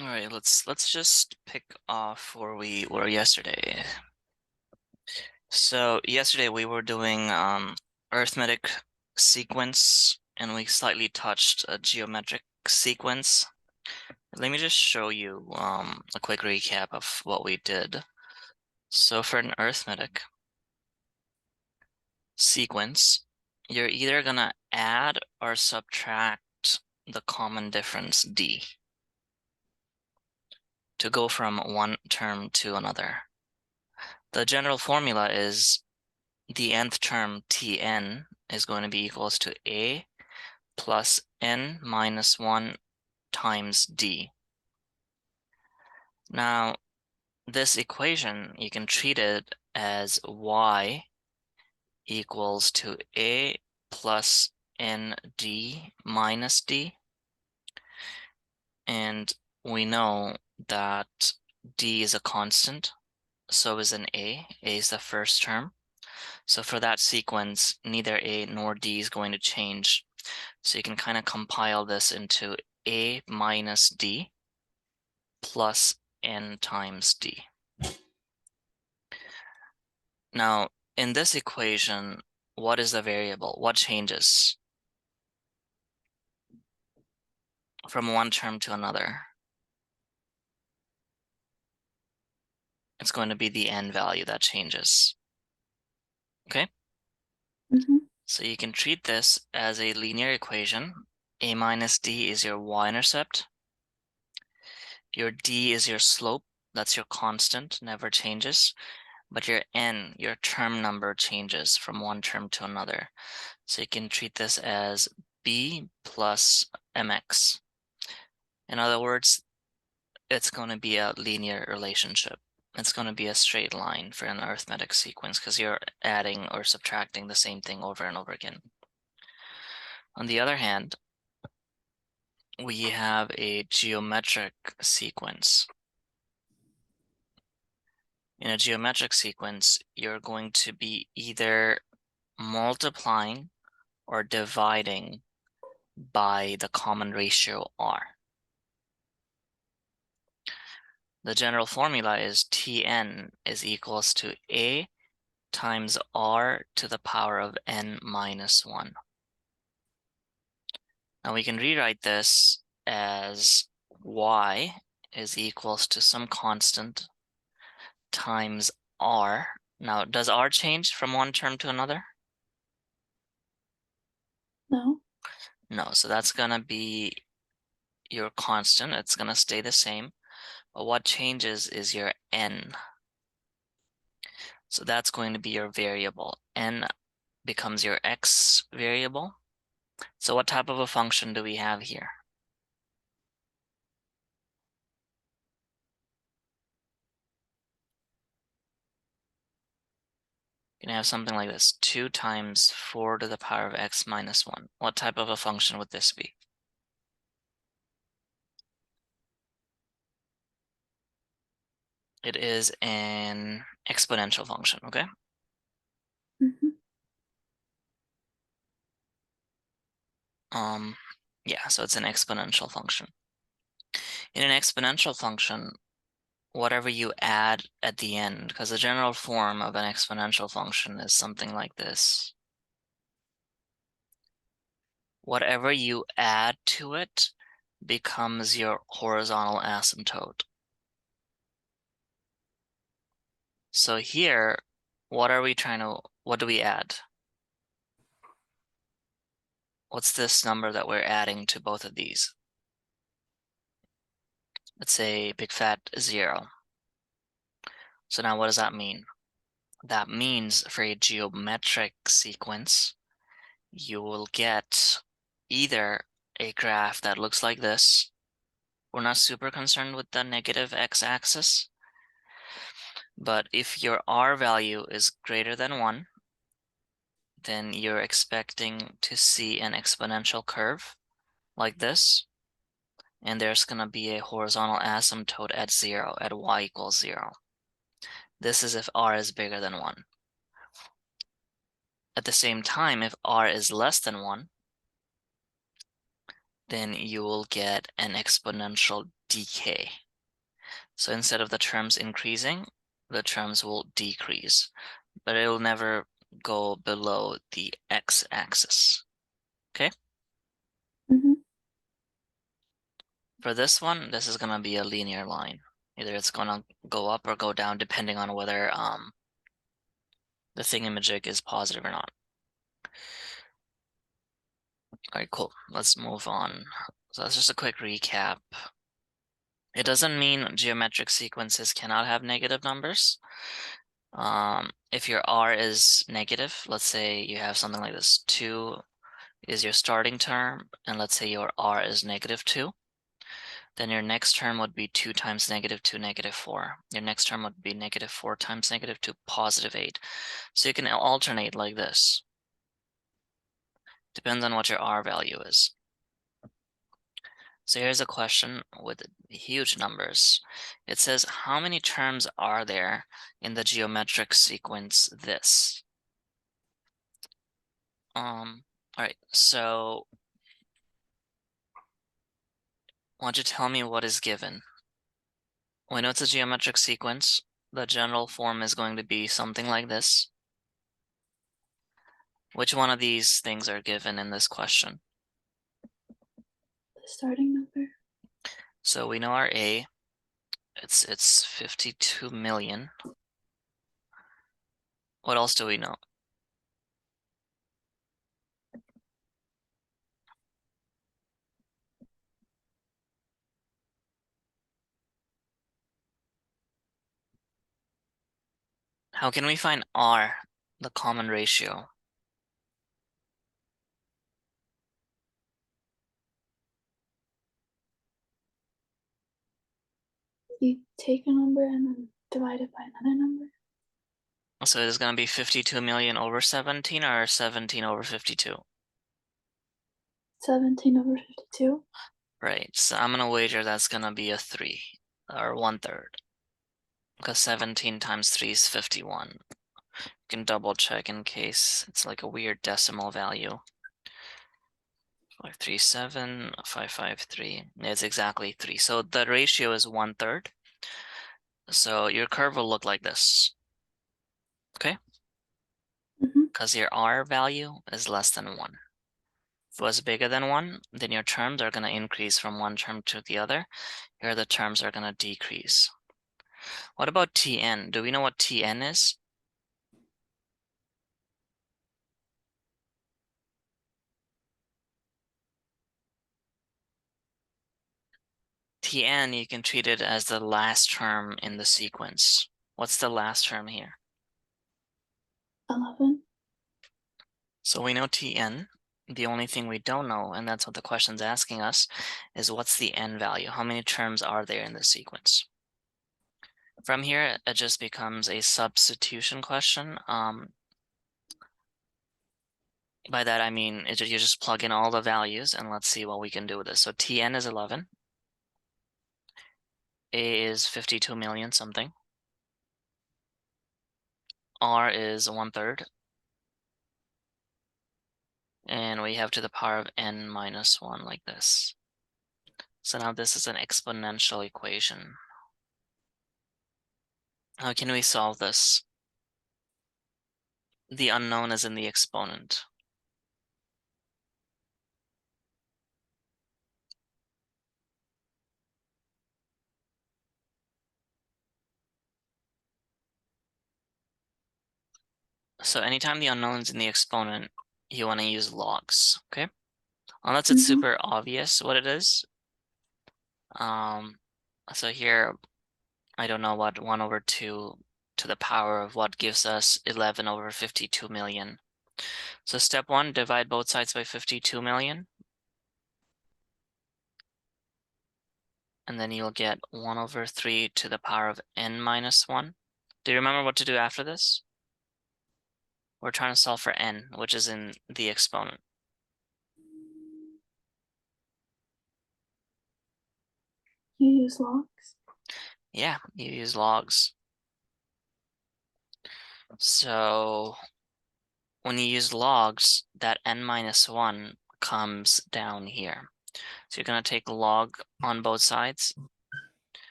All right, let's just pick off where we were yesterday. So yesterday we were doing arithmetic sequence and we slightly touched a geometric sequence. Let me just show you a quick recap of what we did. So for an arithmetic sequence, you're either gonna add or subtract the common difference d to go from one term to another. The general formula is the nth term Tn is going to be equals to A plus n minus 1 times d. Now, this equation, you can treat it as y equals to A plus nd minus d. And we know that d is a constant, so is an A. A is the first term. So for that sequence, neither A nor D is going to change. So you can kind of compile this into A minus D plus n times D. Now, in this equation, what is the variable? What changes from one term to another? It's going to be the n value that changes. Okay? So you can treat this as a linear equation. A minus D is your y-intercept. Your D is your slope. That's your constant, never changes. But your n, your term number, changes from one term to another. So you can treat this as b plus mx. In other words, it's going to be a linear relationship. It's going to be a straight line for an arithmetic sequence because you're adding or subtracting the same thing over and over again. On the other hand, we have a geometric sequence. In a geometric sequence, you're going to be either multiplying or dividing by the common ratio r. The general formula is Tn is equals to A times r to the power of n minus 1. Now we can rewrite this as y is equals to some constant times r. Now, does r change from one term to another? No. No, so that's gonna be your constant. It's gonna stay the same. But what changes is your n. So that's going to be your variable. N becomes your x variable. So what type of a function do we have here? You can have something like this, 2 times 4 to the power of x minus 1. What type of a function would this be? It is an exponential function, okay? Yeah, so it's an exponential function. In an exponential function, whatever you add at the end, because the general form of an exponential function is something like this. Whatever you add to it becomes your horizontal asymptote. So here, what do we add? What's this number that we're adding to both of these? Let's say big fat 0. So now what does that mean? That means for a geometric sequence, you will get either a graph that looks like this. We're not super concerned with the negative x-axis, but if your r value is greater than 1, then you're expecting to see an exponential curve like this, and there's going to be a horizontal asymptote at 0, at y equals 0. This is if r is bigger than 1. At the same time, if r is less than 1, then you will get an exponential decay. So instead of the terms increasing, the terms will decrease, but it will never go below the x-axis. Okay? For this one, this is going to be a linear line. Either it's going to go up or go down depending on whether the thingamajig is positive or not. All right, cool. Let's move on. So that's just a quick recap. It doesn't mean geometric sequences cannot have negative numbers. If your R is negative, let's say you have something like this, 2 is your starting term, and let's say your R is -2, then your next term would be 2 times -2, -4. Your next term would be -4 times -2, +8. So you can alternate like this. Depends on what your R value is. So here's a question with huge numbers. It says, how many terms are there in the geometric sequence this? All right, so why don't you tell me what is given? We know it's a geometric sequence. The general form is going to be something like this. Which one of these things are given in this question? The starting number. So we know our A, it's 52 million. What else do we know? How can we find R, the common ratio? You take a number and then divide it by another number. So it is going to be 52 million over 17 or 17 over 52? 17 over 52. Right, so I'm going to wager that's going to be a 3, or 1/3. Because 17 times 3 is 51. You can double check in case it's like a weird decimal value. 537, 553. It's exactly 3. So the ratio is 1/3. So your curve will look like this. Okay? Because your R value is less than 1. If it was bigger than 1, then your terms are going to increase from one term to the other. Here the terms are going to decrease. What about Tn? Do we know what Tn is? Tn, you can treat it as the last term in the sequence. What's the last term here? 11. So we know Tn. The only thing we don't know, and that's what the question's asking us, is what's the n value? How many terms are there in the sequence? From here, it just becomes a substitution question. By that I mean you just plug in all the values and let's see what we can do with this. So Tn is 11. A is 52 million something. R is 1/3. And we have to the power of n minus 1 like this. So now this is an exponential equation. How can we solve this? The unknown is in the exponent. So anytime the unknown is in the exponent, you want to use logs, okay? Unless it's super obvious what it is. So here, I don't know what 1 over 2 to the power of what gives us 11 over 52 million. So step 1, divide both sides by 52 million. And then you'll get 1 over 3 to the power of n minus 1. Do you remember what to do after this? We're trying to solve for n, which is in the exponent. You use logs? Yeah, you use logs. So when you use logs, that n minus 1 comes down here. So you're going to take log on both sides,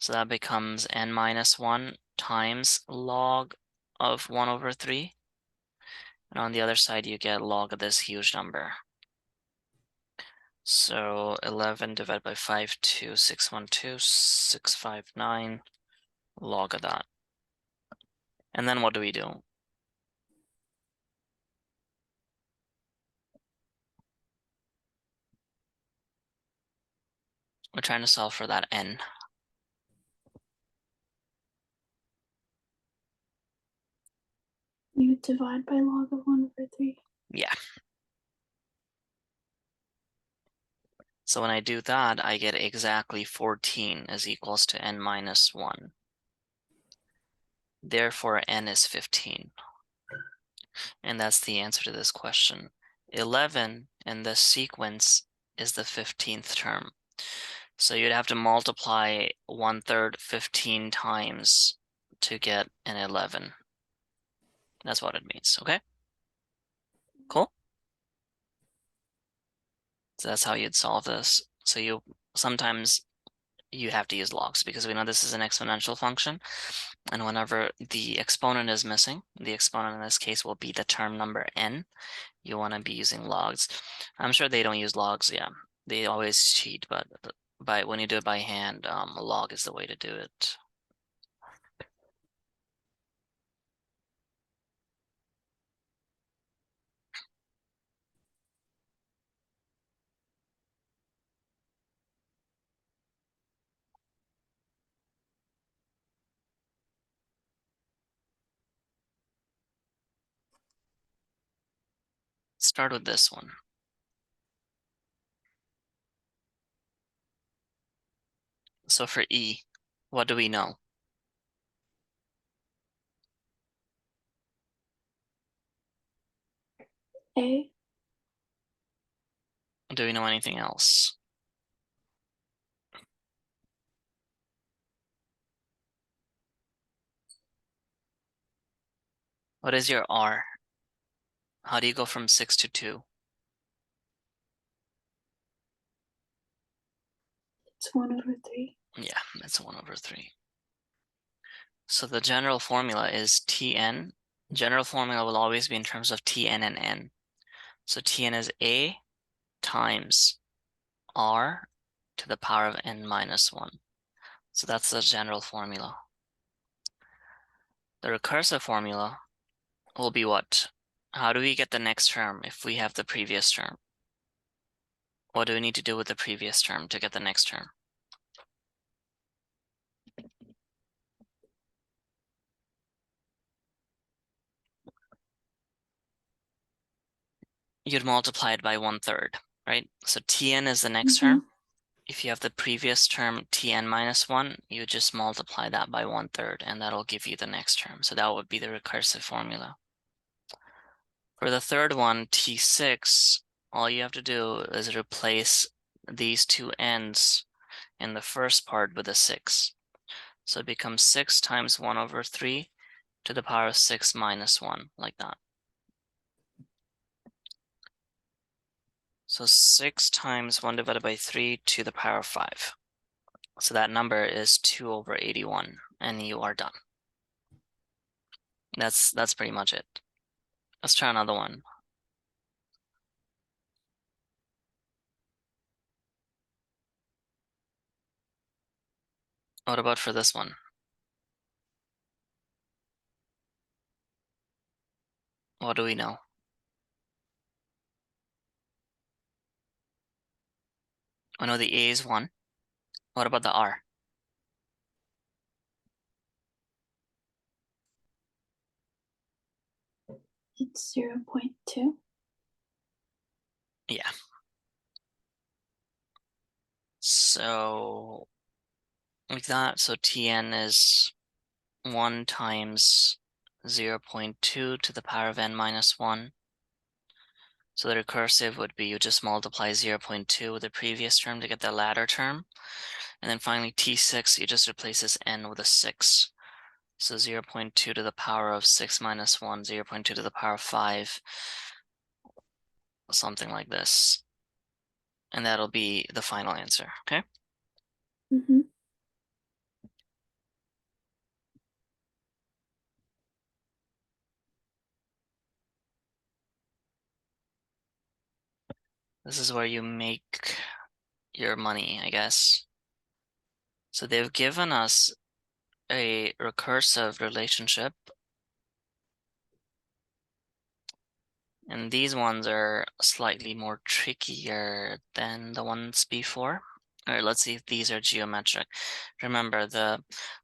So that becomes n minus 1 times log of 1 over 3. And on the other side, you get log of this huge number. So 11 divided by 5, 2, 612, 659, log of that. And then what do we do? We're trying to solve for that n. You divide by log of 1 over 3. Yeah. So when I do that, I get exactly 14 is equals to n minus 1. Therefore, n is 15. And that's the answer to this question. 11 in this sequence is the 15th term. So you'd have to multiply 1/3 15 times to get an 11. That's what it means, okay? Cool? So that's how you'd solve this. So sometimes you have to use logs because we know this is an exponential function. And whenever the exponent is missing, the exponent in this case will be the term number n. You want to be using logs. I'm sure they don't use logs, yeah. They always cheat, but when you do it by hand, a log is the way to do it. Start with this one. So for E, what do we know? A. Do we know anything else? What is your R? How do you go from 6 to 2? It's 1 over 3. Yeah, that's 1 over 3. So the general formula is Tn. General formula will always be in terms of Tn and n. So Tn is A times R to the power of n minus 1. So that's the general formula. The recursive formula will be what? How do we get the next term if we have the previous term? What do we need to do with the previous term to get the next term? You'd multiply it by 1/3, right? So Tn is the next term. If you have the previous term Tn minus 1, you just multiply that by 1/3 and that'll give you the next term. So that would be the recursive formula. For the third one, T6, all you have to do is replace these two n's in the first part with a 6. So it becomes 6 times 1 over 3 to the power of 6 minus 1, like that. So 6 times 1 divided by 3 to the power of 5. So that number is 2 over 81, and you are done. That's pretty much it. Let's try another one. What about for this one? What do we know? I know the A is 1. What about the R? It's 0.2. Yeah. So like that, so Tn is 1 times 0.2 to the power of n minus 1. So the recursive would be you just multiply 0.2 with the previous term to get the latter term. And then finally T6, you just replace this n with a 6. So 0.2 to the power of 6 minus 1, 0.2 to the power of 5, something like this. And that'll be the final answer, okay? Mm-hmm. This is where you make your money, I guess. So they've given us a recursive relationship, and these ones are slightly more trickier than the ones before. All right, let's see if these are geometric. Remember,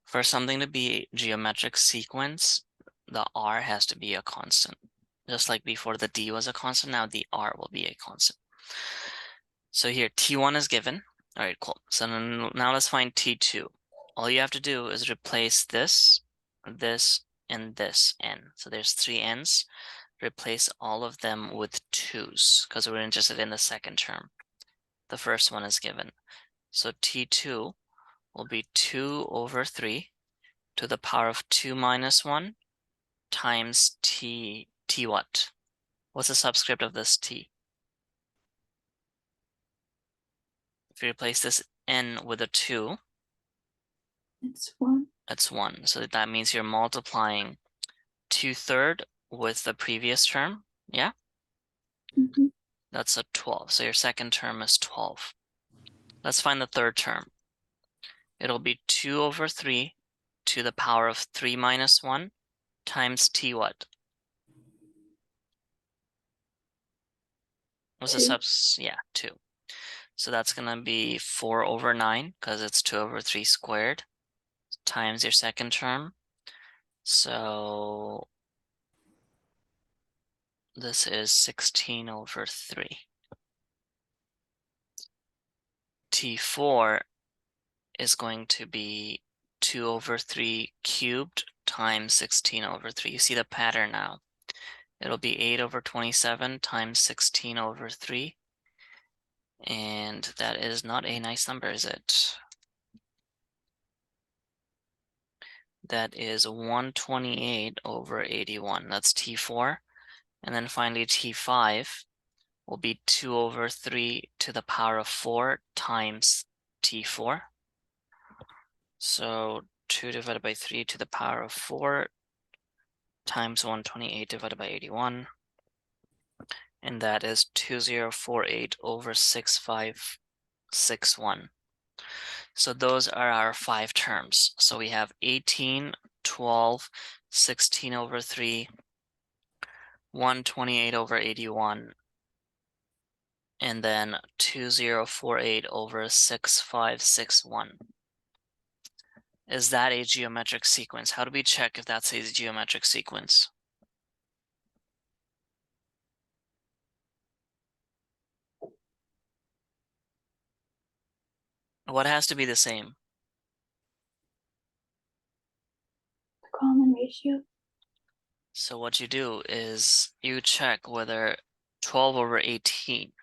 for something to be geometric sequence, the r has to be a constant. Just like before the d was a constant, now the r will be a constant. So here, t1 is given. All right, cool. So now let's find t2. All you have to do is replace this, and this n. So there's 3 n's. Replace all of them with 2's because we're interested in the second term. The first one is given. So t2 will be 2 over 3 to the power of 2 minus 1 times t what? What's the subscript of this t? If you replace this n with a 2, It's 1. that's 1. So that means you're multiplying 2/3 with the previous term. Yeah, Mm-hmm. that's a 12. So your second term is 12. Let's find the third term. It'll be 2 over 3 to the power of 3 minus 1 times t what? What's the 2. Yeah, 2. So that's going to be 4 over 9 because it's 2 over 3 squared times your second term. So this is 16 over 3. T4 is going to be 2 over 3 cubed times 16 over 3. You see the pattern now. It'll be 8 over 27 times 16 over 3. And that is not a nice number, is it? That is 128 over 81. That's T4. And then finally T5 will be 2 over 3 to the power of 4 times T4. So 2 divided by 3 to the power of 4 times 128 divided by 81. And that is 2048 over 6561. So those are our 5 terms. So we have 18, 12, 16 over 3, 128 over 81, and then 2048 over 6561. Is that a geometric sequence? How do we check if that's a geometric sequence? What has to be the same? The common ratio. So what you do is you check whether 12 over 18.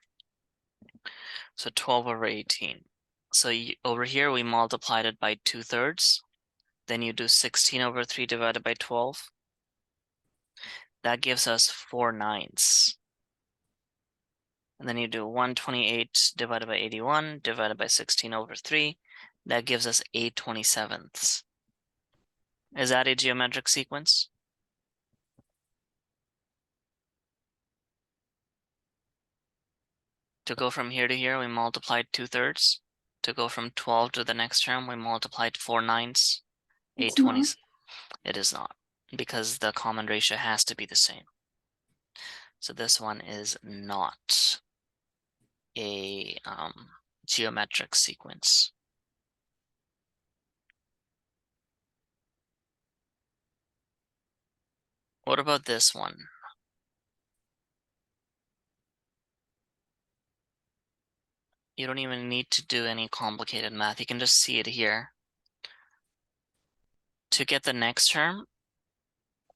So 12 over 18. So over here we multiplied it by 2/3. Then you do 16 over 3 divided by 12. That gives us 4/9. And then you do 128 divided by 81 divided by 16 over 3. That gives us 8/27. Is that a geometric sequence? To go from here to here, we multiplied 2/3. To go from 12 to the next term, we multiplied 4/9. It's not. 8/20. It is not, because the common ratio has to be the same. So this one is not a geometric sequence. What about this one? You don't even need to do any complicated math. You can just see it here. To get the next term,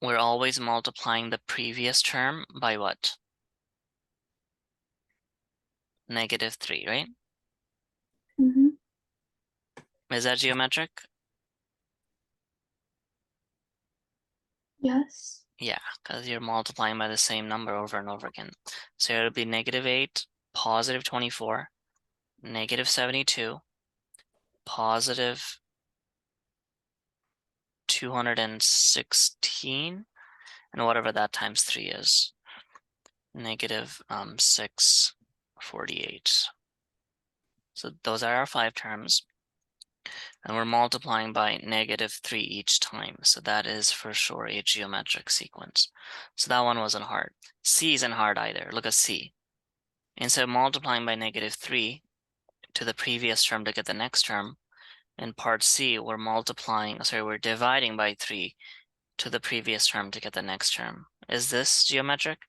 we're always multiplying the previous term by what? -3, right? Mm-hmm. Is that geometric? Yes. Yeah, because you're multiplying by the same number over and over again. So it'll be -8, +24, -72, +216, and whatever that times 3 is. -6. 48. So those are our 5 terms. And we're multiplying by -3 each time. So that is for sure a geometric sequence. So that one wasn't hard. C isn't hard either. Look at C. Instead of multiplying by -3 to the previous term to get the next term, in part C, we're dividing by 3 to the previous term to get the next term. Is this geometric?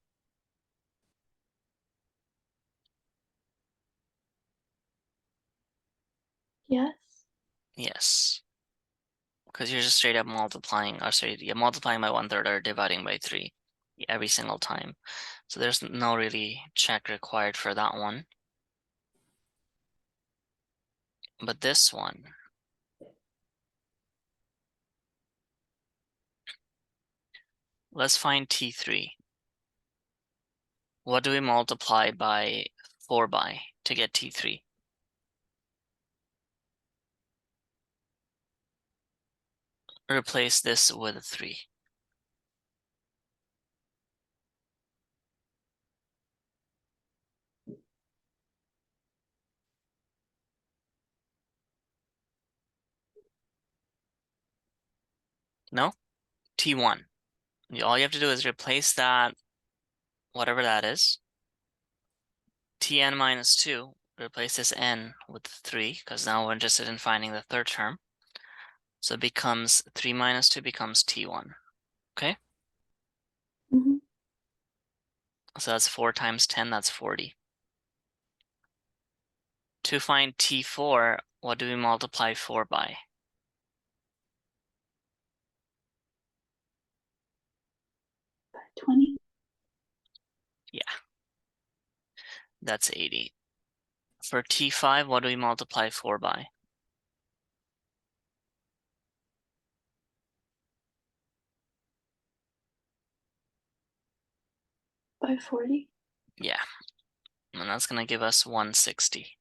Yes. Yes. Because you're just straight up multiplying, or sorry, you're multiplying by 1/3 or dividing by 3 every single time. So there's no really check required for that one. But this one, let's find T3. What do we multiply by 4 by to get T3? Replace this with a 3. No? T1. All you have to do is replace that, whatever that is, Tn minus 2, replace this n with 3, because now we're interested in finding the third term. So it becomes 3 minus 2 becomes T1. Okay? Mm-hmm. So that's 4 times 10, that's 40. To find T4, what do we multiply 4 by? By 20. Yeah, that's 80. For T5, what do we multiply 4 by? By 40. Yeah, and that's going to give us 160.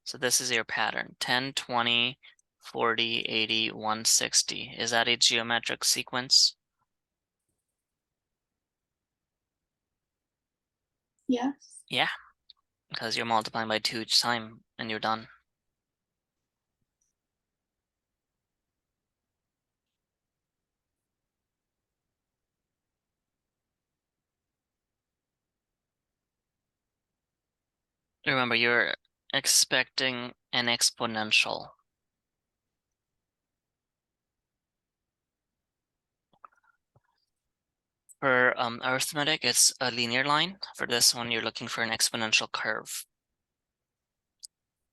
So this is your pattern, 10, 20, 40, 80, 160. Is that a geometric sequence? Yes. Yeah, because you're multiplying by 2 each time and you're done. Remember, you're expecting an exponential. For arithmetic, it's a linear line. For this one, you're looking for an exponential curve.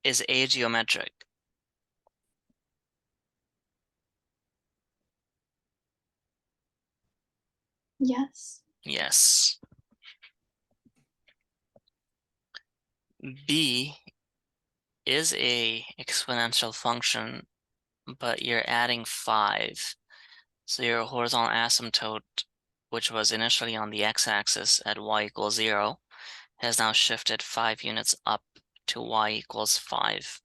Is A geometric? Yes. Yes. B is a exponential function, but you're adding 5. So your horizontal asymptote, which was initially on the x-axis at y equals 0, has now shifted 5 units up to y equals 5.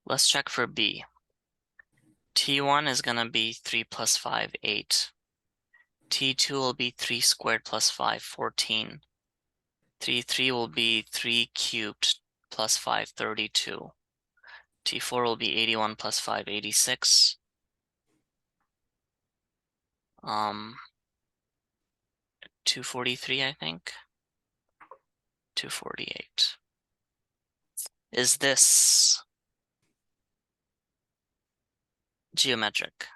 Let's check for B. T1 is going to be 3 plus 5, 8. T2 will be 3 squared plus 5, 14. T3 will be 3 cubed plus 5, 32. T4 will be 81 plus 5, 86. 243, I think. 248. Is this geometric?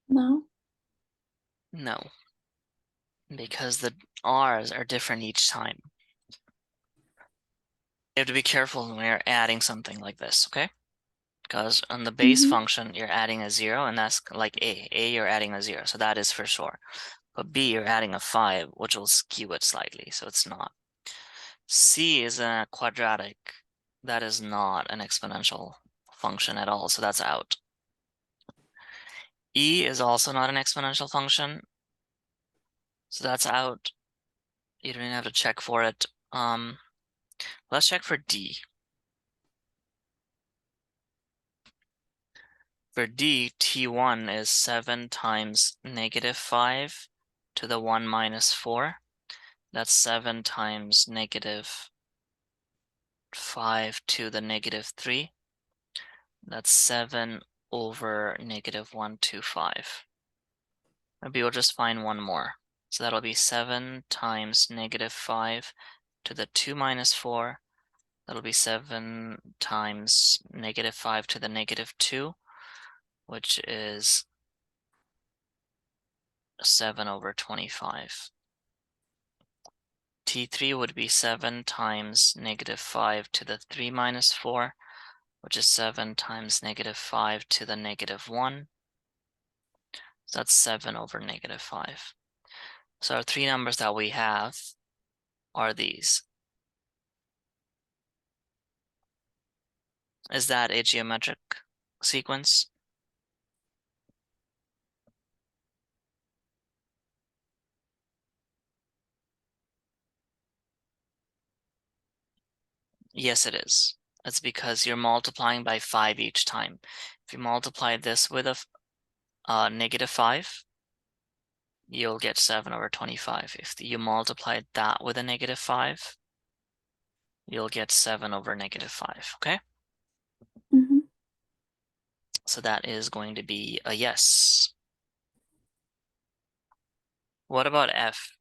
No. No, because the R's are different each time. You have to be careful when you're adding something like this, okay? Because on the base function, you're adding a 0, and that's like A. A, you're adding a 0, so that is for sure. But B, you're adding a 5, which will skew it slightly, so it's not. C is a quadratic. That is not an exponential function at all, so that's out. E is also not an exponential function, so that's out. You don't even have to check for it. Let's check for D. For D, T1 is 7 times negative 5 to the 1 minus 4. That's 7 times negative 5 to the negative 3. That's 7 over negative 125. Maybe we'll just find one more. So that'll be 7 times negative 5 to the 2 minus 4. That'll be 7 times negative 5 to the negative 2, which is 7 over 25. T3 would be 7 times negative 5 to the 3 minus 4, which is 7 times negative 5 to the negative 1. So that's 7 over negative 5. So our three numbers that we have are these. Is that a geometric sequence? Yes, it is. That's because you're multiplying by 5 each time. If you multiply this with a negative 5, you'll get 7 over 25. If you multiply that with a negative 5, you'll get 7 over negative 5, okay? Mm-hmm. So that is going to be a yes. What about F?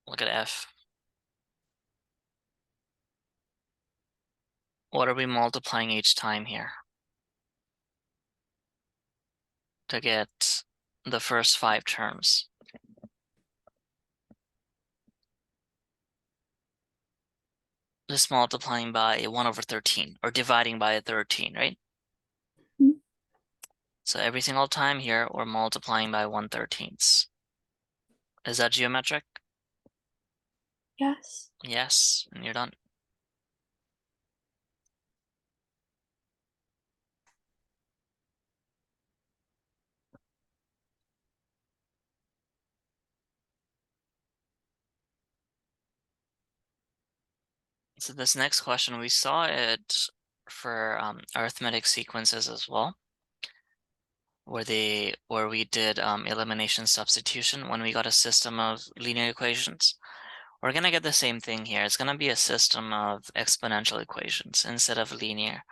Look at F. What are we multiplying each time here to get the first 5 terms? Just multiplying by 1 over 13, or dividing by 13, right? Mm-hmm. So every single time here, we're multiplying by 1/13. Is that geometric? Yes. Yes, and you're done. So this next question, we saw it for arithmetic sequences as well, where we did elimination substitution when we got a system of linear equations. We're gonna get the same thing here. It's gonna be a system of exponential equations instead of linear.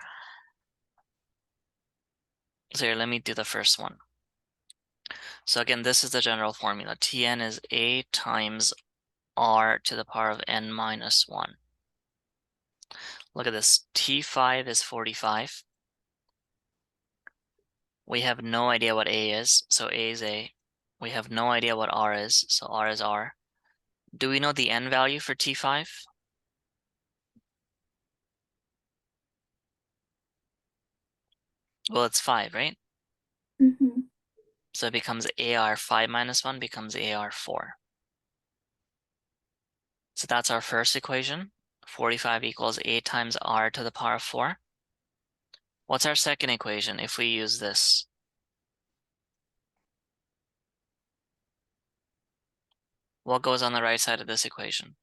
So here, let me do the first one. So again, this is the general formula. Tn is a times r to the power of n minus 1. Look at this. T5 is 45. We have no idea what a is, so a is a. We have no idea what r is, so r is r. Do we know the n value for T5? Well, it's 5, right? Mm-hmm. So it becomes AR 5 minus 1 becomes AR 4. So that's our first equation. 45 equals a times r to the power of 4. What's our second equation if we use this? What goes on the right side of this equation?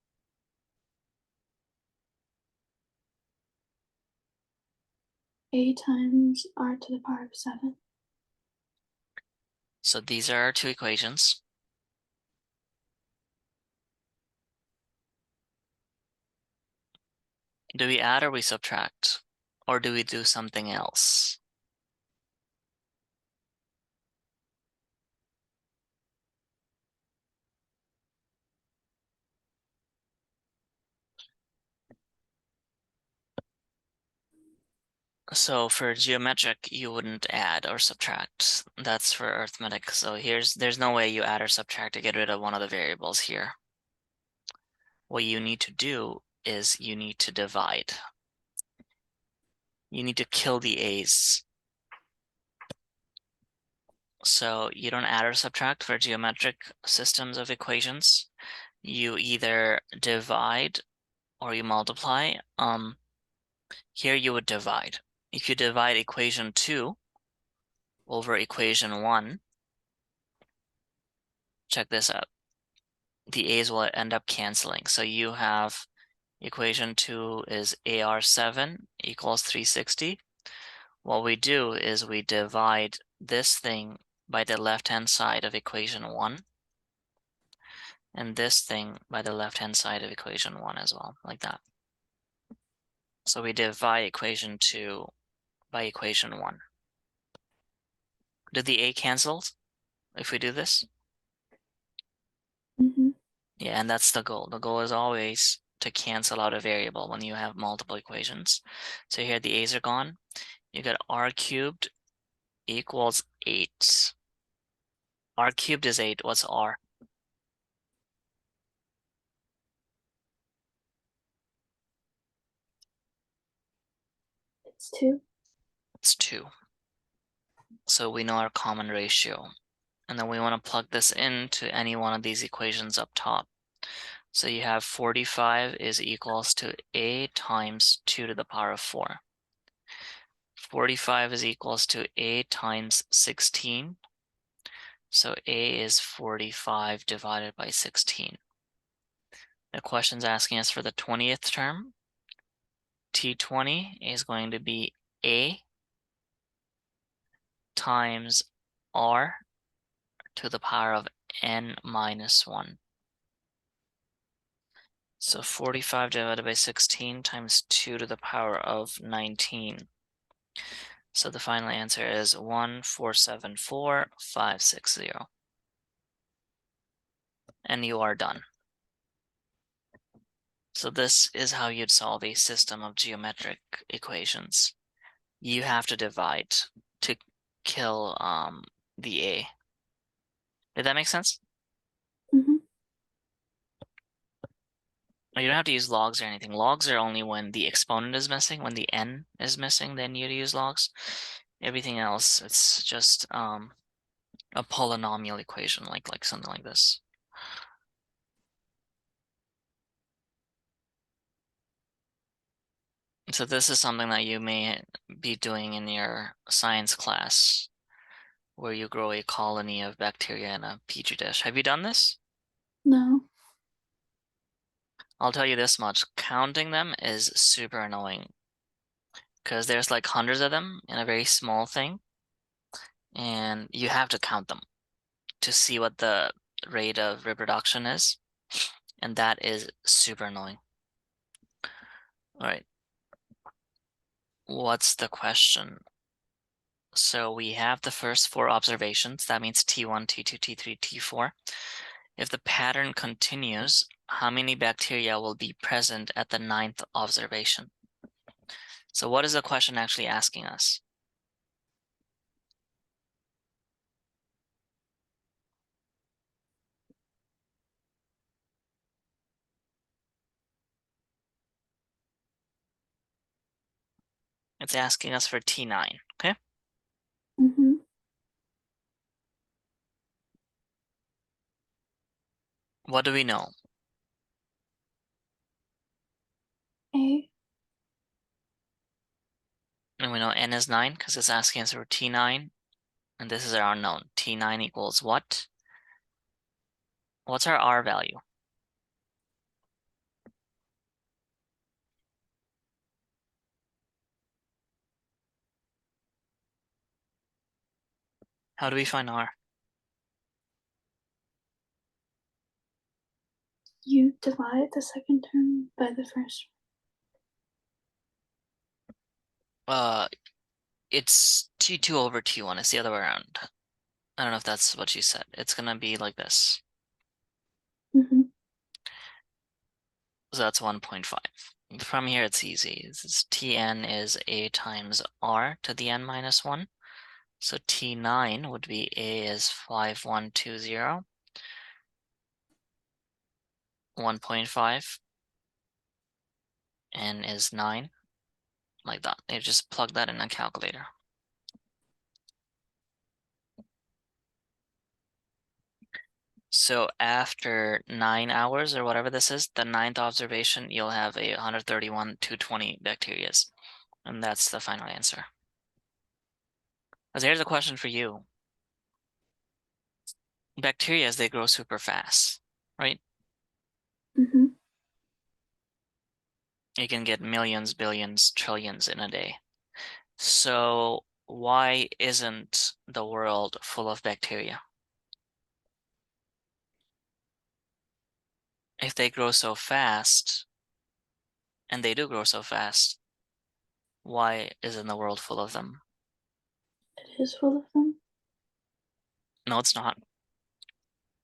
A times r to the power of 7. So these are our two equations. Do we add or we subtract? Or do we do something else? So for geometric, you wouldn't add or subtract. That's for arithmetic. So there's no way you add or subtract to get rid of one of the variables here. What you need to do is you need to divide. You need to kill the a's. So you don't add or subtract for geometric systems of equations. You either divide or you multiply. Here you would divide. If you divide equation 2 over equation 1, check this out. the A's will end up canceling. So you have equation 2 is AR7 equals 360. What we do is we divide this thing by the left-hand side of equation 1, and this thing by the left-hand side of equation 1 as well, like that. So we divide equation 2 by equation 1. Do the A cancel if we do this? Mm-hmm. Yeah, and that's the goal. The goal is always to cancel out a variable when you have multiple equations. So here the A's are gone. You got R cubed equals 8. R cubed is 8. What's R? It's 2. It's 2. So we know our common ratio. And then we want to plug this into any one of these equations up top. So you have 45 is equals to A times 2 to the power of 4. 45 is equals to A times 16. So A is 45 divided by 16. The question's asking us for the 20th term. T20 is going to be A times R to the power of n minus 1. So 45 divided by 16 times 2 to the power of 19. So the final answer is 1474560. And you are done. So this is how you'd solve a system of geometric equations. You have to divide to kill the A. Did that make sense? Mm-hmm. You don't have to use logs or anything. Logs are only when the exponent is missing. When the n is missing, then you'd use logs. Everything else, it's just a polynomial equation, like something like this. So this is something that you may be doing in your science class, where you grow a colony of bacteria in a petri dish. Have you done this? No. I'll tell you this much, counting them is super annoying because there's like hundreds of them in a very small thing, and you have to count them to see what the rate of reproduction is, and that is super annoying. All right, what's the question? So we have the first 4 observations. That means T1, T2, T3, T4. If the pattern continues, how many bacteria will be present at the 9th observation? So what is the question actually asking us? It's asking us for T9, okay? Mm-hmm. What do we know? A. And we know n is 9 because it's asking us for T9, and this is our unknown. T9 equals what? What's our R value? How do we find R? You divide the second term by the first. It's T2 over T1. It's the other way around. I don't know if that's what you said. It's gonna be like this. Mm-hmm. So that's 1.5. From here, it's easy. Tn is A times R to the n minus 1. So T9 would be A is 5120, 1.5, n is 9, like that. You just plug that in a calculator. So after 9 hours or whatever this is, the 9th observation, you'll have a 131 220 bacterias. And that's the final answer. So here's a question for you. Bacteria, they grow super fast, right? Mm-hmm. You can get millions, billions, trillions in a day. So why isn't the world full of bacteria? If they grow so fast, and they do grow so fast, why isn't the world full of them? It is full of them. No, it's not.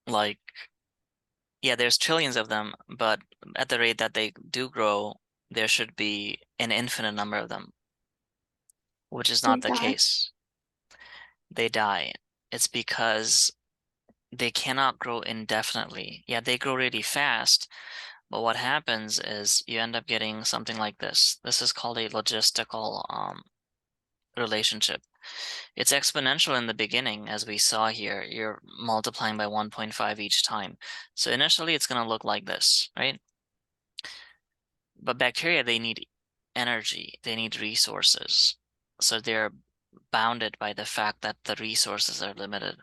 Like, yeah, there's trillions of them, but at the rate that they do grow, there should be an infinite number of them, which is They not the die. case. They die. It's because they cannot grow indefinitely. Yeah, they grow really fast, but what happens is you end up getting something like this. This is called a logistical relationship. It's exponential in the beginning, as we saw here. You're multiplying by 1.5 each time. So initially it's going to look like this, right? But bacteria, they need energy, they need resources. So they're bounded by the fact that the resources are limited.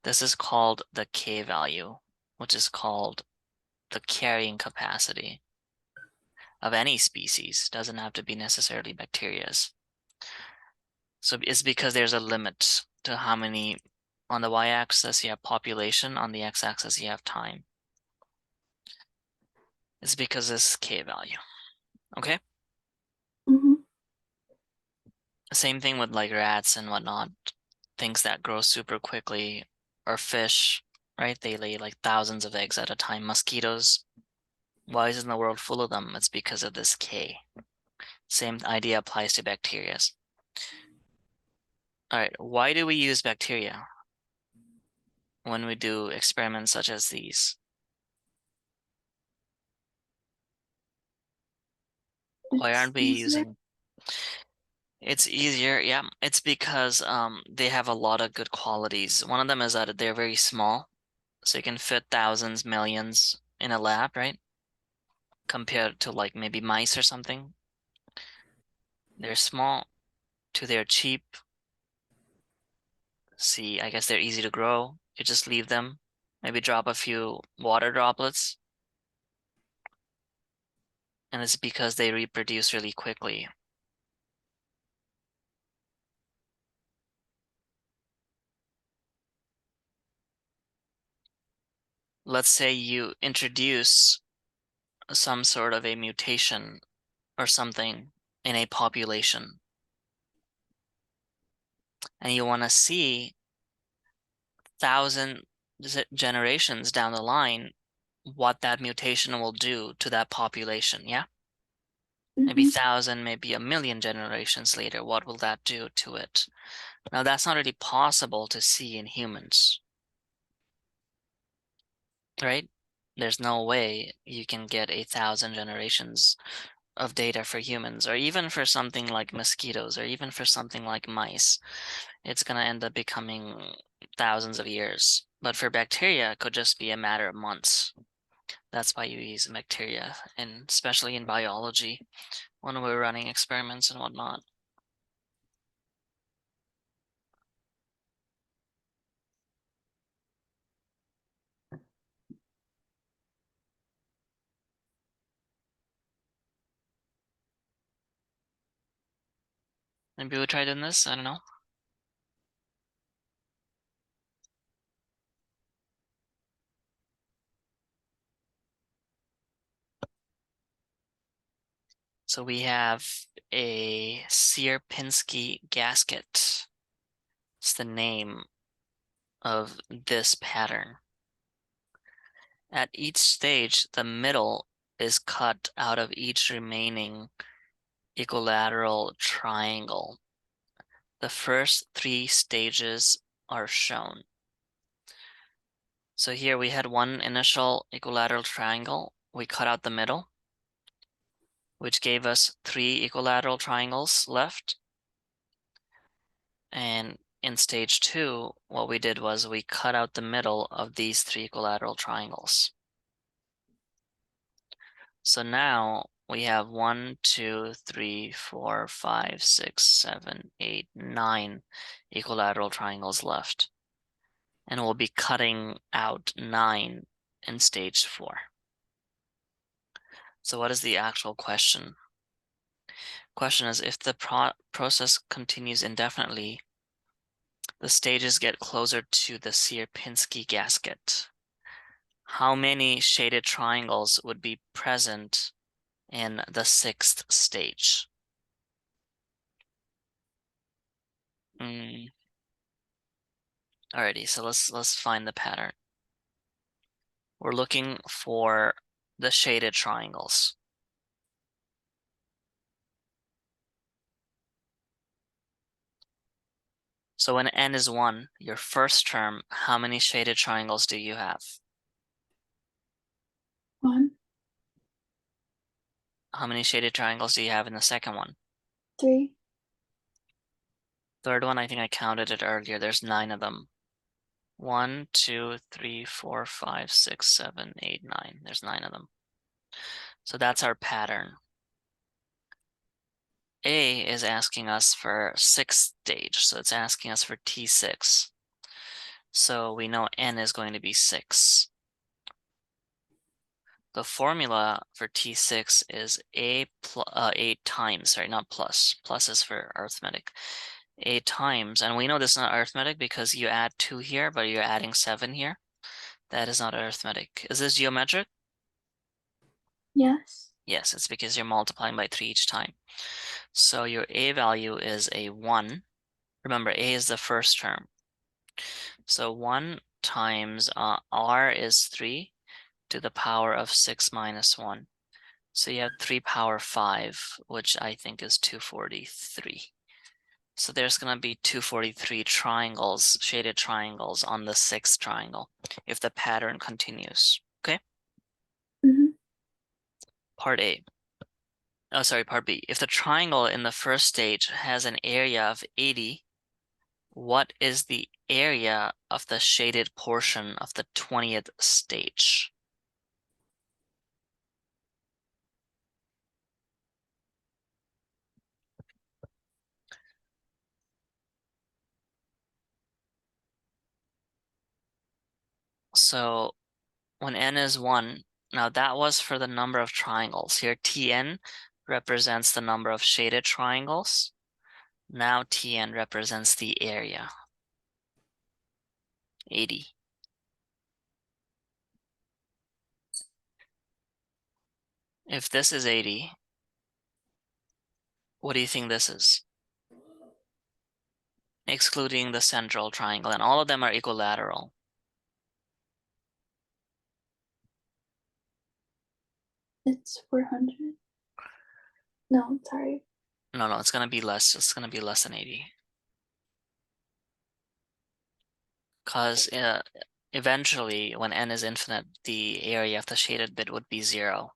This is called the K value, which is called the carrying capacity of any species. Doesn't have to be necessarily bacteria's. So it's because there's a limit to how many. On the y-axis you have population, on the x-axis you have time. It's because this K value. Okay? Mm-hmm. Same thing with like rats and whatnot. Things that grow super quickly, or fish, right? They lay like thousands of eggs at a time. Mosquitoes, why isn't the world full of them? It's because of this K. Same idea applies to bacteria. All right, why do we use bacteria when we do experiments such as these? Why It's aren't we easier. using? It's easier, yeah. It's because they have a lot of good qualities. One of them is that they're very small, so you can fit thousands, millions in a lab, right? Compared to like maybe mice or something. They're small, two, they're cheap. See, I guess they're easy to grow. You just leave them, maybe drop a few water droplets, and it's because they reproduce really quickly. Let's say you introduce some sort of a mutation or something in a population, and you want to see thousand generations down the line what that mutation will do to that population. Yeah, maybe Mm-hmm. thousand, maybe a million generations later, what will that do to it? Now that's not really possible to see in humans, right? There's no way you can get 1,000 generations of data for humans, or even for something like mosquitoes, or even for something like mice. It's going to end up becoming thousands of years. But for bacteria, it could just be a matter of months. That's why you use bacteria, and especially in biology when we're running experiments and whatnot. Maybe we'll try doing this. I don't know. So we have a Sierpinski gasket. It's the name of this pattern. At each stage, the middle is cut out of each remaining equilateral triangle. The first three stages are shown. So here we had one initial equilateral triangle. We cut out the middle, which gave us three equilateral triangles left. And in stage two, what we did was we cut out the middle of these three equilateral triangles. So now we have 1, 2, 3, 4, 5, 6, 7, 8, 9 equilateral triangles left. And we'll be cutting out 9 in stage 4. So what is the actual question? Question is, if the process continues indefinitely, the stages get closer to the Sierpinski gasket. How many shaded triangles would be present in the sixth stage? Alrighty, so let's find the pattern. We're looking for the shaded triangles. So when n is 1, your first term, how many shaded triangles do you have? 1, How many shaded triangles do you have in the second one? 3, Third one, I think I counted it earlier. There's 9 of them. 1, 2, 3, 4, 5, 6, 7, 8, 9. There's 9 of them. So that's our pattern. A is asking us for sixth stage, so it's asking us for T6. So we know n is going to be 6. The formula for T6 is A times, sorry, not plus. Plus is for arithmetic. A times, and we know this is not arithmetic because you add 2 here, but you're adding 7 here. That is not arithmetic. Is this geometric? yes, Yes, it's because you're multiplying by 3 each time. So your A value is a 1. Remember, A is the first term. So 1 times R is 3 to the power of 6 minus 1. So you have 3 power 5, which I think is 243. So there's going to be 243 triangles, shaded triangles on the sixth triangle if the pattern continues. Okay? mm-hmm. Part A. Oh, sorry, part B. If the triangle in the first stage has an area of 80, what is the area of the shaded portion of the 20th stage? So when n is 1, now that was for the number of triangles. Here Tn represents the number of shaded triangles. Now Tn represents the area, 80. If this is 80, what do you think this is? Excluding the central triangle, and all of them are equilateral. It's 400. No, sorry. No, it's gonna be less. It's gonna be less than 80. Because eventually, when n is infinite, the area of the shaded bit would be 0.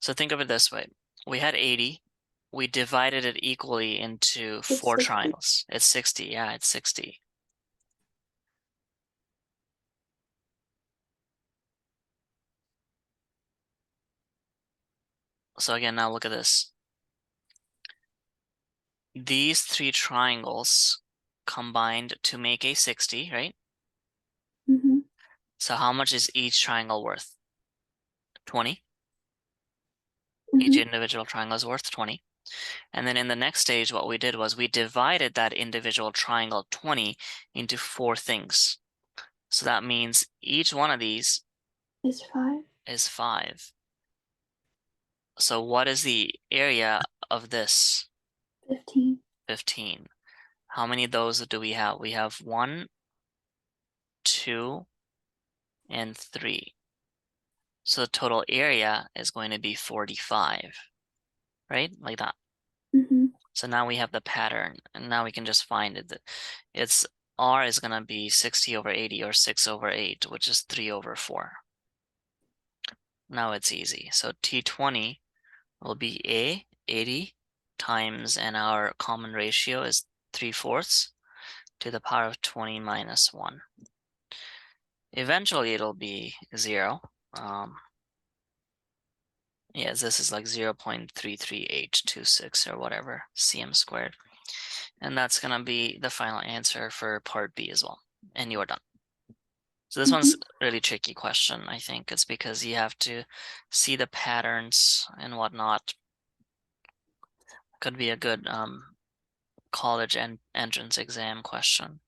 So think of it this way. We had 80. We divided it equally into It's 4 60. triangles. It's 60. Yeah, it's 60. So again, now look at this. These 3 triangles combined to make a 60, right? Mm-hmm. So how much is each triangle worth? 20. Each Mm-hmm. individual triangle is worth 20. And then in the next stage, what we did was we divided that individual triangle 20 into 4 things. So that means each one of these Is 5. is 5. So what is the area of this? 15. 15. How many of those do we have? We have 1, 2, and 3. So the total area is going to be 45, right? Like that. Mm-hmm. So now we have the pattern, and now we can just find it. It's R is going to be 60 over 80 or 6 over 8, which is 3 over 4. Now it's easy. So T20 will be A, 80 times, and our common ratio is 3/4 to the power of 20 minus 1. Eventually it'll be 0. Yes, this is like 0.33826 or whatever, cm squared. And that's going to be the final answer for part B as well. And you're done. So this one's a really tricky question, I think. It's because you have to see the patterns and whatnot. Could be a good college entrance exam question.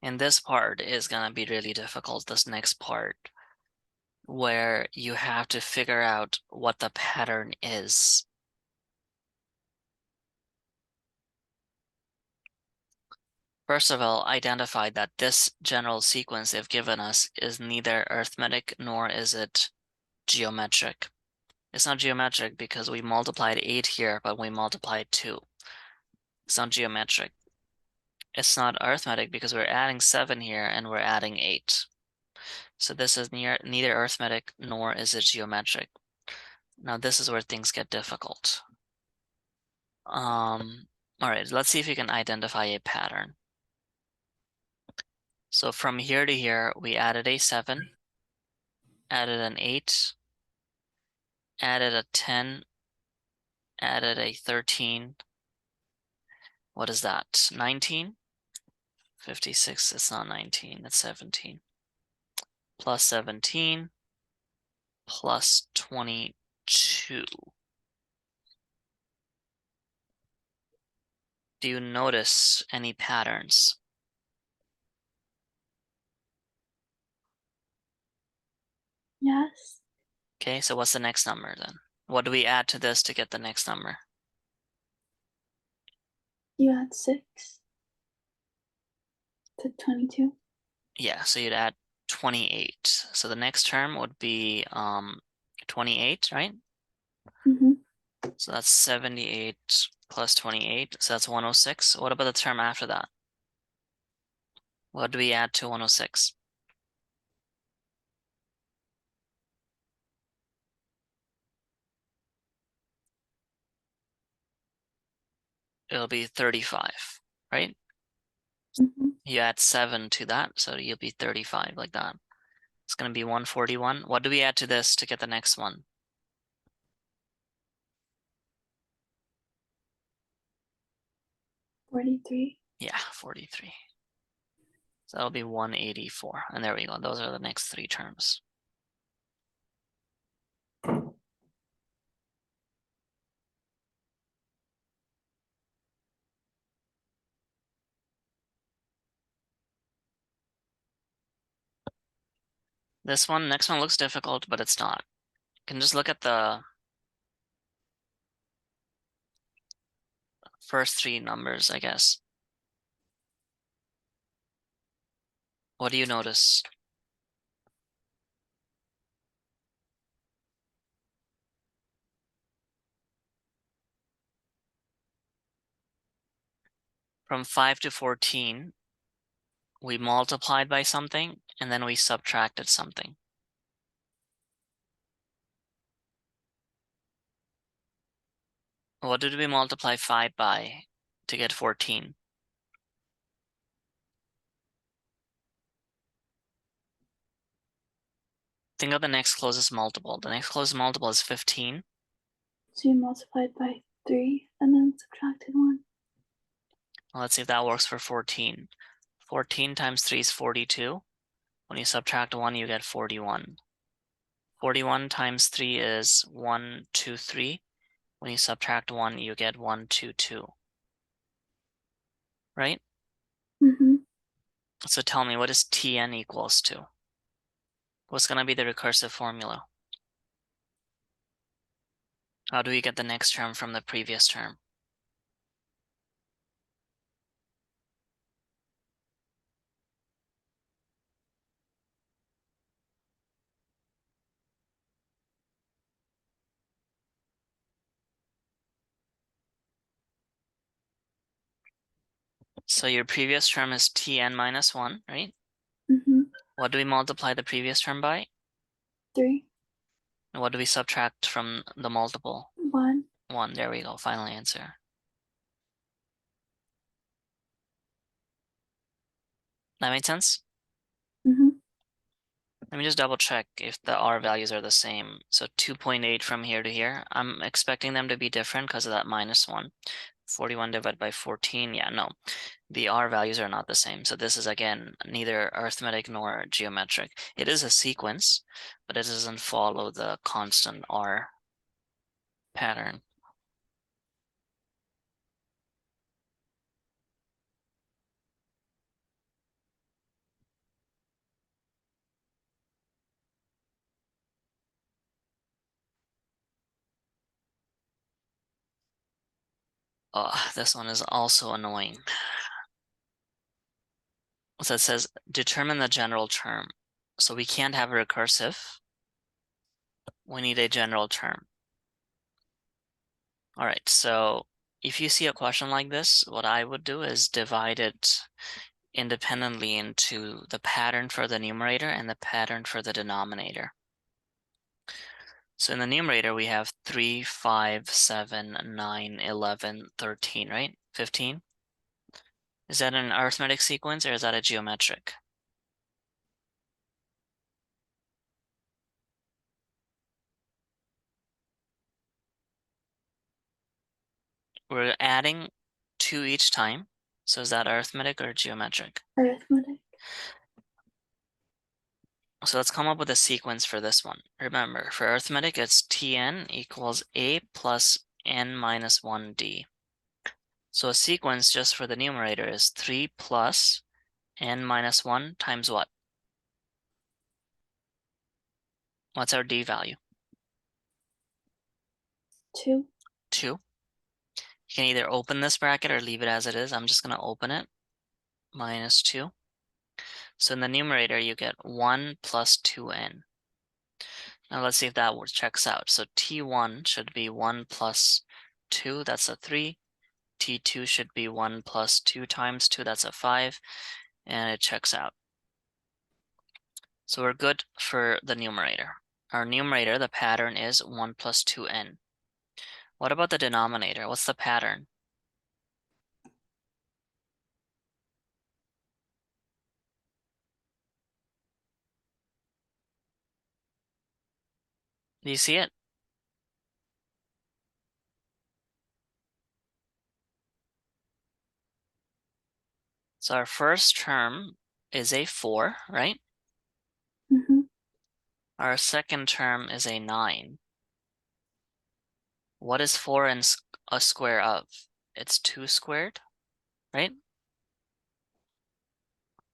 And this part is gonna be really difficult, this next part, where you have to figure out what the pattern is. First of all, identify that this general sequence they've given us is neither arithmetic nor is it geometric. It's not geometric because we multiplied 8 here, but we multiplied 2. It's not geometric. It's not arithmetic because we're adding 7 here and we're adding 8. So this is neither arithmetic nor is it geometric. Now this is where things get difficult. All right, let's see if we can identify a pattern. So from here to here, we added a 7, added an 8, added a 10, added a 13. What is that? 19? 56, it's not 19, it's 17. Plus 17, plus 22. Do you notice any patterns? Yes. Okay, so what's the next number then? What do we add to this to get the next number? You add 6 to 22. Yeah, so you'd add 28. So the next term would be 28, right? So that's 78 plus 28, so that's 106. What about the term after that? What do we add to 106? It'll be 35, right? You add 7 to that, so you'll be 35 like that. It's going to be 141. What do we add to this to get the next one? 43. Yeah, 43. So that'll be 184. And there we go. Those are the next 3 terms. This one, next one looks difficult, but it's not. You can just look at the first 3 numbers, I guess. What do you notice? From 5 to 14, we multiplied by something, and then we subtracted something. What did we multiply 5 by to get 14? Think of the next closest multiple. The next closest multiple is 15. So you multiplied by 3 and then subtracted 1. Well, let's see if that works for 14. 14 times 3 is 42. When you subtract 1, you get 41. 41 times 3 is 123. When you subtract 1, you get 122. Right? So tell me, what is Tn equals to? What's going to be the recursive formula? How do we get the next term from the previous term? So your previous term is Tn minus 1, right? What do we multiply the previous term by? 3. And what do we subtract from the multiple? 1. 1. There we go. Final answer. That made sense? Let me just double check if the R values are the same. So 2.8 from here to here. I'm expecting them to be different because of that -1. 41 divided by 14. Yeah, no. The R values are not the same. So this is, again, neither arithmetic nor geometric. It is a sequence, but it doesn't follow the constant R pattern. Oh, this one is also annoying. So it says determine the general term. So we can't have a recursive. We need a general term. All right, so if you see a question like this, what I would do is divide it independently into the pattern for the numerator and the pattern for the denominator. So in the numerator, we have 3, 5, 7, 9, 11, 13, right? 15. Is that an arithmetic sequence or is that a geometric? We're adding 2 each time. So is that arithmetic or geometric? Arithmetic. So let's come up with a sequence for this one. Remember, for arithmetic, it's Tn equals A plus n minus 1d. So a sequence just for the numerator is 3 plus n minus 1 times what? What's our d value? 2. 2. You can either open this bracket or leave it as it is. I'm just going to open it. Minus 2. So in the numerator, you get 1 plus 2n. Now let's see if that checks out. So T1 should be 1 plus 2. That's a 3. T2 should be 1 plus 2 times 2. That's a 5. And it checks out. So we're good for the numerator. Our numerator, the pattern is 1 plus 2n. What about the denominator? What's the pattern? Do you see it? So our first term is a 4, right? Mm-hmm. Our second term is a 9. What is 4 and a square of? It's 2 squared, right?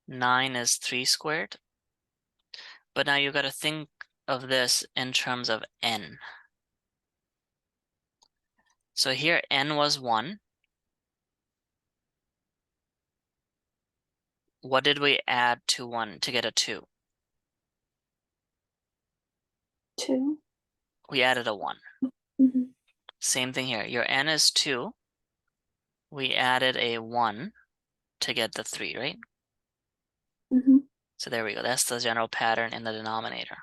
9 is 3 squared. But now you got to think of this in terms of n. So here n was 1. What did we add to 1 to get a 2? 2. We added a 1. Mm-hmm. Same thing here. Your n is 2. We added a 1 to get the 3, right? Mm-hmm. So there we go. That's the general pattern in the denominator.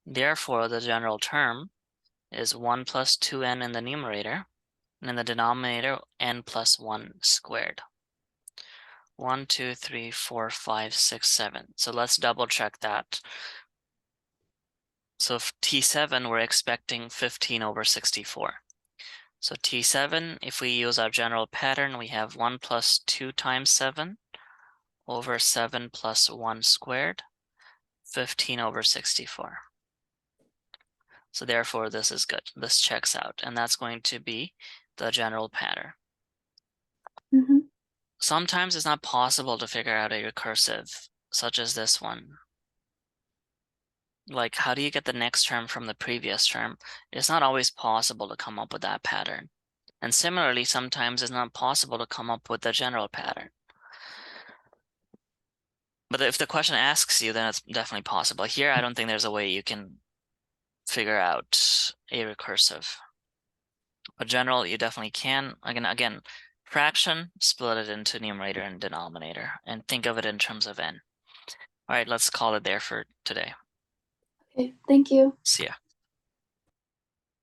Therefore, the general term is 1 plus 2n in the numerator, and in the denominator, n plus 1 squared. 1, 2, 3, 4, 5, 6, 7. So let's double check that. So T7, we're expecting 15 over 64. So T7, if we use our general pattern, we have 1 plus 2 times 7 over 7 plus 1 squared, 15 over 64. So therefore, this is good. This checks out, and that's going to be the general pattern. Mm-hmm. Sometimes it's not possible to figure out a recursive, such as this one. Like, how do you get the next term from the previous term? It's not always possible to come up with that pattern. And similarly, sometimes it's not possible to come up with the general pattern. But if the question asks you, then it's definitely possible. Here, I don't think there's a way you can figure out a recursive. But general, you definitely can. Again, fraction, split it into numerator and denominator, and think of it in terms of n. All right, let's call it there for today. Okay, thank you. See ya.